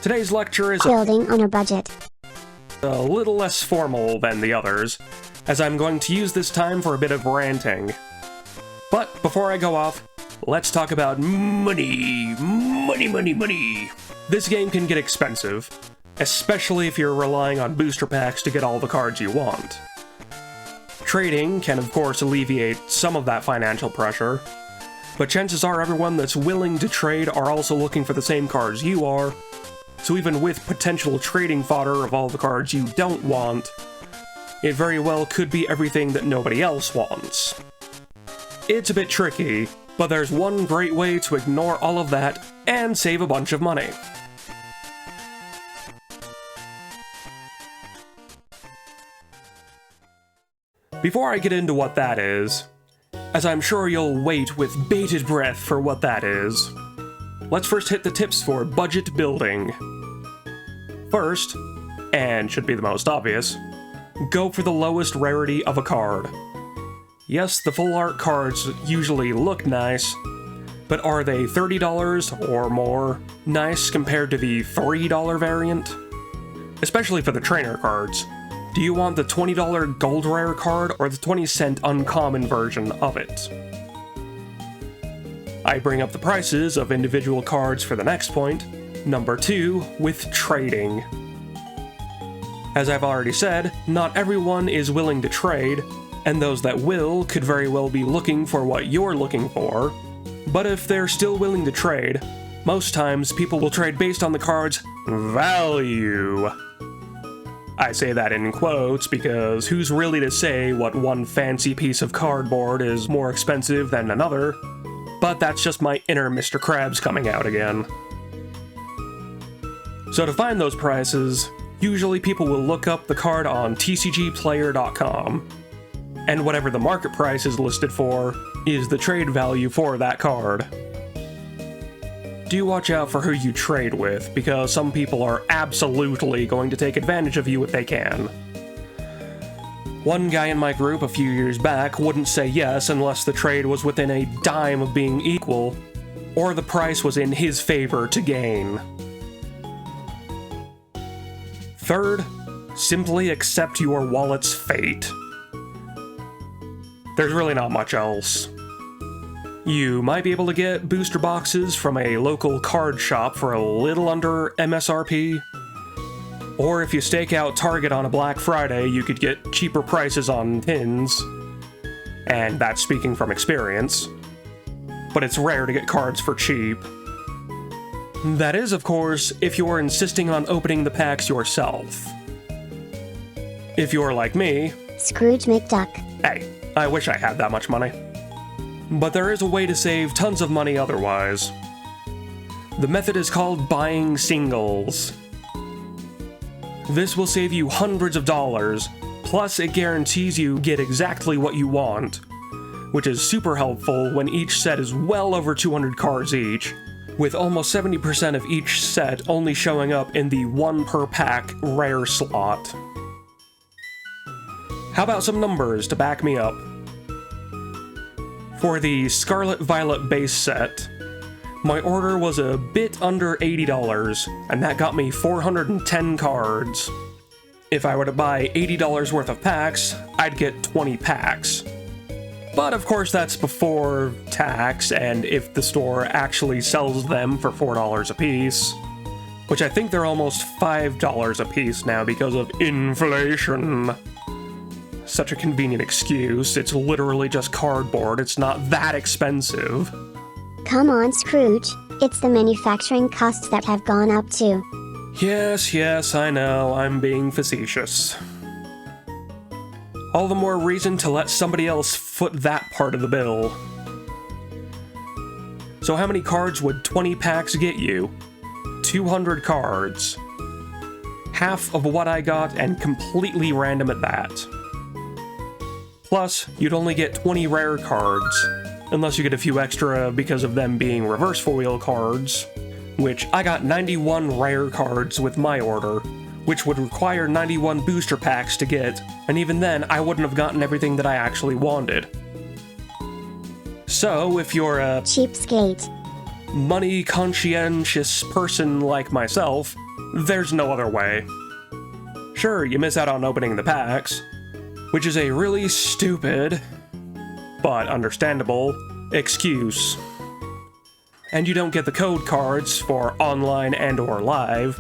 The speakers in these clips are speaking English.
Today's lecture is building on a budget. A little less formal than the others, as I'm going to use this time for a bit of ranting. But before I go off, let's talk about money. Money. This game can get expensive, especially if you're relying on booster packs to get all the cards you want. Trading can of course alleviate some of that financial pressure, but chances are everyone that's willing to trade are also looking for the same cards you are, so even with potential trading fodder of all the cards you don't want, it very well could be everything that nobody else wants. It's a bit tricky, but there's one great way to ignore all of that and save a bunch of money. Before I get into what that is, as I'm sure you'll wait with bated breath for what that is, let's first hit the tips for budget building. First, and should be the most obvious, go for the lowest rarity of a card. Yes, the full art cards usually look nice, but are they $30 or more nice compared to the $3 variant? Especially for the trainer cards. Do you want the $20 gold rare card or the 20-cent uncommon version of it? I bring up the prices of individual cards for the next point, number 2, with trading. As I've already said, not everyone is willing to trade, and those that will could very well be looking for what you're looking for, but if they're still willing to trade, most times people will trade based on the card's value. I say that in quotes because who's really to say what one fancy piece of cardboard is more expensive than another, but that's just my inner Mr. Krabs coming out again. So to find those prices, usually people will look up the card on TCGplayer.com, and whatever the market price is listed for is the trade value for that card. Do watch out for who you trade with, because some people are absolutely going to take advantage of you if they can. One guy in my group a few years back wouldn't say yes unless the trade was within a dime of being equal, or the price was in his favor to gain. Third, simply accept your wallet's fate. There's really not much else. You might be able to get booster boxes from a local card shop for a little under MSRP, or if you stake out Target on a Black Friday, you could get cheaper prices on tins, and that's speaking from experience, but it's rare to get cards for cheap. That is, of course, if you're insisting on opening the packs yourself. If you're like me, Scrooge McDuck. Hey, I wish I had that much money. But there is a way to save tons of money otherwise. The method is called buying singles. This will save you hundreds of dollars, plus it guarantees you get exactly what you want, which is super helpful when each set is well over 200 cards each, with almost 70% of each set only showing up in the 1 per pack rare slot. How about some numbers to back me up? For the Scarlet Violet base set, my order was a bit under $80, and that got me 410 cards. If I were to buy $80 worth of packs, I'd get 20 packs. But of course that's before tax, and if the store actually sells them for $4 a piece, which I think they're almost $5 a piece now because of inflation. Such a convenient excuse, it's literally just cardboard, it's not that expensive. Come on, Scrooge, it's the manufacturing costs that have gone up too. Yes, I know, I'm being facetious. All the more reason to let somebody else foot that part of the bill. So how many cards would 20 packs get you? 200 cards. Half of what I got, and completely random at that. Plus, you'd only get 20 rare cards, unless you get a few extra because of them being reverse foil cards, which I got 91 rare cards with my order, which would require 91 booster packs to get, and even then I wouldn't have gotten everything that I actually wanted. So, if you're a cheapskate, money-conscientious person like myself, There's no other way. Sure, you miss out on opening the packs, which is a really stupid, but understandable, excuse. And you don't get the code cards for online and or live,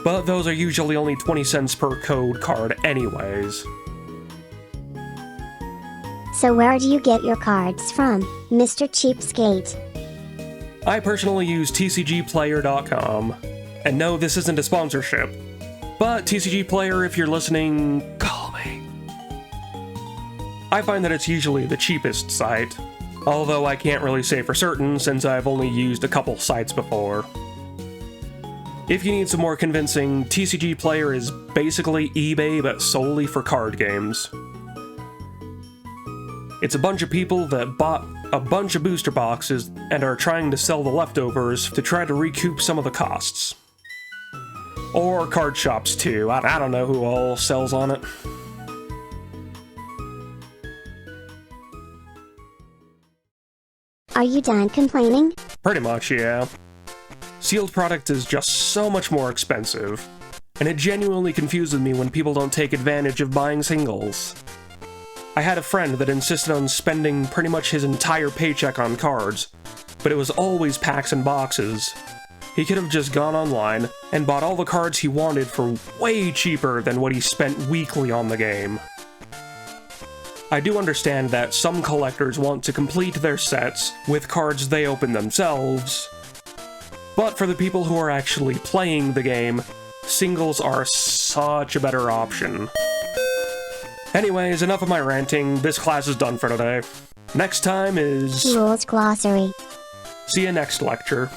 but those are usually only 20 cents per code card anyways. So where do you get your cards from, Mr. Cheapskate? I personally use TCGplayer.com. And no, this isn't a sponsorship. But TCG Player, if you're listening, call me. I find that it's usually the cheapest site, although I can't really say for certain since I've only used a couple sites before. If you need some more convincing, TCG Player is basically eBay but solely for card games. It's a bunch of people that bought a bunch of booster boxes and are trying to sell the leftovers to try to recoup some of the costs. Or card shops too, I don't know who all sells on it. Are you done complaining? Pretty much, yeah. Sealed product is just so much more expensive, and it genuinely confuses me when people don't take advantage of buying singles. I had a friend that insisted on spending pretty much his entire paycheck on cards, but it was always packs and boxes. He could have just gone online and bought all the cards he wanted for way cheaper than what he spent weekly on the game. I do understand that some collectors want to complete their sets with cards they open themselves, but for the people who are actually playing the game, singles are such a better option. Anyways, enough of my ranting, this class is done for today. Next time is... Rules Glossary. See you next lecture.